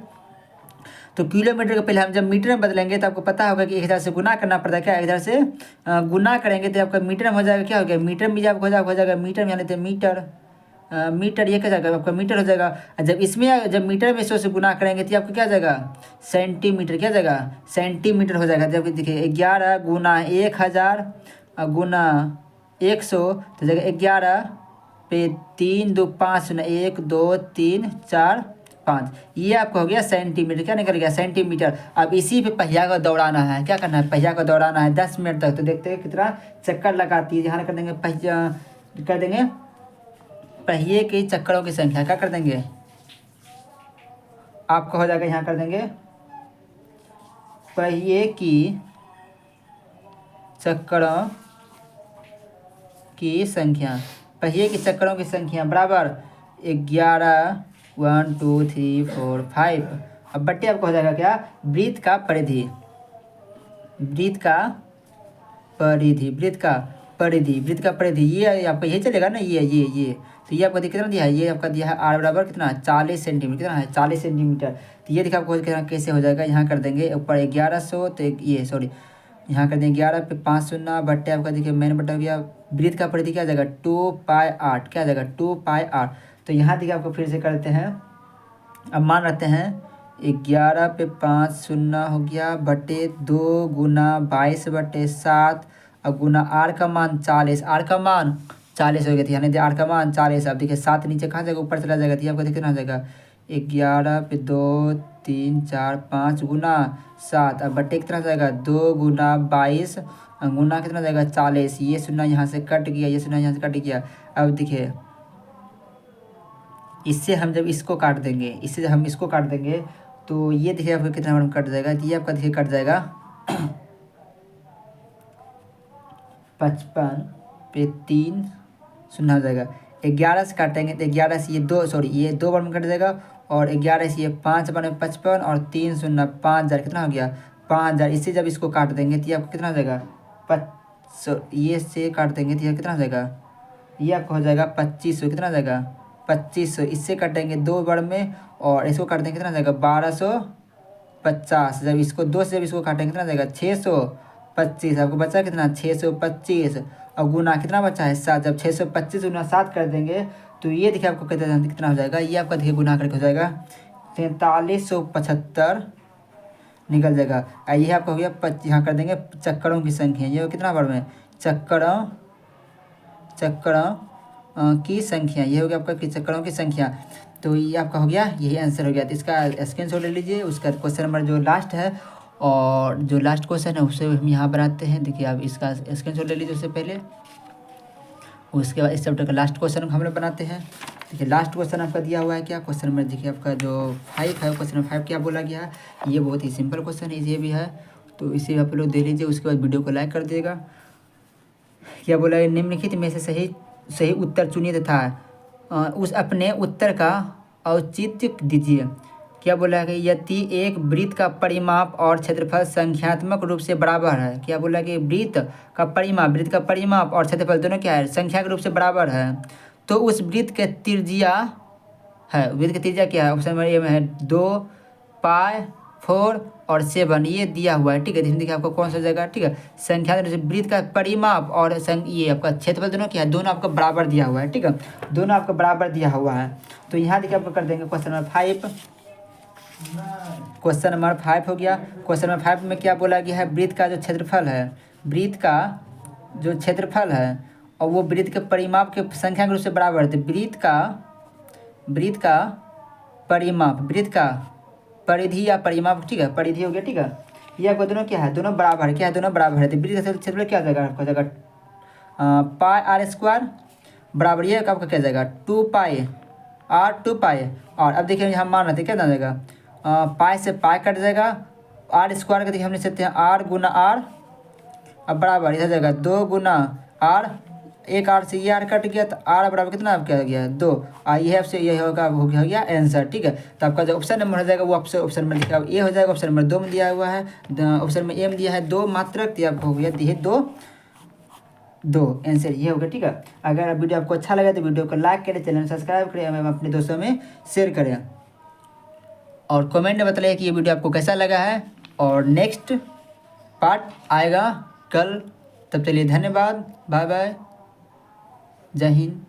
तो किलोमीटर को पहले हम जब मीटर में बदलेंगे तो आपको पता होगा कि 1000 से गुना करना पड़ता है, क्या 1000 से गुना करेंगे तो आपका मीटर में हो जाएगा, क्या हो गया मीटर में जब हो जाएगा मीटर में, यहाँ लेते हैं मीटर, मीटर ये क्या जाएगा आपका मीटर हो जाएगा। जब इसमें जब मीटर में 100 से गुना करेंगे तो आपको क्या जाएगा सेंटीमीटर, क्या जाएगा सेंटीमीटर हो जाएगा। जब देखिए 11 गुना 1000 गुना 100 तो जाएगा 11 पे 3 2 5 ना 1 2 3 4 5, ये आपका हो गया सेंटीमीटर, क्या निकल गया सेंटीमीटर। अब इसी पे पहिया को दौड़ाना है, क्या करना है पहिया को दौड़ाना है 10 मिनट तक। तो देखते हैं कितना चक्कर लगाती है, यहाँ कर देंगे पहिया, कर देंगे पहिए के चक्करों की संख्या, क्या कर देंगे आपका हो जाएगा, यहाँ कर देंगे पहिए की चक्करों की संख्या, पहिए के चक्करों की संख्या बराबर 11 1 2 3 4 5। अब बट्टे आपको हो जाएगा क्या वृत्त का परिधि, वृत्त का परिधि ये आपका यही चलेगा ना, ये तो ये आपका कितना दिया है, ये आपका दिया है आर बराबर कितना 40 सेंटीमीटर, कितना है 40 सेंटीमीटर। तो ये देखिए आपको कैसे हो जाएगा, यहाँ कर देंगे ऊपर 1100 तो ये सॉरी यहाँ कर देंगे 11 पे 5 शून्य बट्टे आपका देखिए मैंने बटा गया वृत्त का परिधि क्या आ जाएगा 2π8, क्या आ जाएगा 2π8। तो यहाँ देखिए आपको फिर से करते हैं, अब मान रखते हैं 11 पे 5 शून्य हो गया बटे 2 गुना 22 बटे 7 अब गुना आर का मान 40, आर का मान 40 हो गया था, यानी आर का मान 40। अब देखिए 7 नीचे कहाँ जाएगा, ऊपर चला जाएगा, तो आपको कितना आ जाएगा 11 पे 2 3 4 5 गुना 7। अब बट्टे कितना जाएगा 2 गुना 22 गुना कितना जाएगा 40। ये शून्य यहाँ से कट गया, ये शून्य यहाँ से कट गया। अब देखिए इससे हम जब इसको काट देंगे, इससे जब हम इसको काट देंगे तो ये देखिए आपका कितना बड़ा कट जाएगा, तो ये आपका देखिए कट जाएगा 55 पे 3 शून्य हो जाएगा। 11 से काटेंगे तो 11 से ये 2 सॉरी ये 2 बार में कट जाएगा, और 11 से ये 5 बार में 55 और 3 शून्य 5000 कितना हो गया 5000। इससे जब इसको काट देंगे तो ये आपको कितना हो जाएगा ये से काट देंगे तो ये कितना हो जाएगा, ये आपको हो जाएगा 2500। कितना हो जाएगा 2500। इससे काटेंगे 2 बार में और इसको काट देंगे कितना हो जाएगा 1250। जब इसको 2 से जब इसको काटेंगे कितना हो जाएगा 625। आपको बचा कितना 625। और गुना कितना बचा है 7। जब 625 गुना 7 कर देंगे तो ये देखिए आपको कितना हो जाएगा, ये आपका देखिए गुना करके हो जाएगा 4375 निकल जाएगा। ये आपका हो गया यहाँ कर देंगे चक्करों की संख्या, ये कितना बार में चक्करों की संख्या, ये हो गया आपका चक्करों की संख्या। तो ये आपका हो गया, यही आंसर हो गया। तो इसका स्क्रीनशॉट ले लीजिए। उसका क्वेश्चन नंबर जो लास्ट है और जो लास्ट क्वेश्चन है उससे हम यहाँ बनाते हैं। देखिए आप इसका स्क्रीनशॉट ले लीजिए उससे पहले, उसके बाद इस चैप्टर का लास्ट क्वेश्चन हम लोग बनाते हैं। देखिए लास्ट क्वेश्चन आपका दिया हुआ है क्या, क्वेश्चन नंबर देखिए आपका जो 5 है, क्वेश्चन नंबर 5 क्या बोला गया है। ये बहुत ही सिंपल क्वेश्चन है, ये भी है, तो इसे आप लोग देख लीजिए। उसके बाद वीडियो को लाइक कर दिएगा। क्या बोला है, निम्नलिखित में से सही उत्तर चुनिए तथा उस अपने उत्तर का औचित्य दीजिए। क्या बोला है कि यदि एक वृत्त का परिमाप और क्षेत्रफल संख्यात्मक रूप से बराबर है, क्या बोला कि वृत्त का परिमाप और क्षेत्रफल दोनों क्या है संख्यात्मक रूप से बराबर है, तो उस वृत्त के त्रिज्या है, वृत्त की त्रिज्या क्या है, ऑप्शन नंबर ए में है 2 पाई 4 और 7, ये दिया हुआ है। ठीक है, इसमें देखिए आपको कौन सा जगह, ठीक है, संख्या वृत्त का परिमाप और ये आपका क्षेत्रफल दोनों क्या है, दोनों आपका बराबर दिया हुआ है। ठीक है, दोनों आपका बराबर दिया हुआ है। तो यहाँ देखिए आपको कर देंगे क्वेश्चन नंबर 5। क्वेश्चन नंबर 5 हो गया। क्वेश्चन नंबर 5 में क्या बोला गया है, वृत्त का जो क्षेत्रफल है, वृत्त का जो क्षेत्रफल है और वो वृत्त के परिमाप के संख्या के रूप से बराबर है। तो वृत्त का परिमाप, वृत्त का परिधि या परिमाप, ठीक है, परिधि हो गया। ठीक है, ये आपको दोनों क्या है, दोनों बराबर है, क्या है, दोनों बराबर है। तो वृत्त का क्षेत्रफल क्या जाएगा आपका जाएगा पाई आर स्क्वायर बराबर, ये आपका क्या जाएगा 2 पाई आर 2 पाई। और अब देखिए हम मान रहे थे क्या जाएगा पाई से पाई कट जाएगा, आर स्क्वायर का देखिए हमने सकते हैं आर गुना आर, अब बराबर इधर जाएगा 2 गुना आर, एक आर से ये आर कट गया, तो आर बराबर कितना आप क्या हो गया 2। ये आपसे ये होगा हो गया आंसर। ठीक है, तो आपका जो ऑप्शन नंबर हो जाएगा वो आपसे ऑप्शन नंबर लिखा ए हो जाएगा। ऑप्शन नंबर 2 में दिया हुआ है, ऑप्शन में ए में दिया है 2 मात्रक, तो आपको हो गया दिए 2 आंसर ये होगा। ठीक है, अगर वीडियो आपको अच्छा लगा तो वीडियो को लाइक करें, चैनल सब्सक्राइब करें, अपने दोस्तों में शेयर करें और कमेंट में बताइए कि ये वीडियो आपको कैसा लगा है। और नेक्स्ट पार्ट आएगा कल, तब चलिए धन्यवाद, बाय बाय, जय हिंद।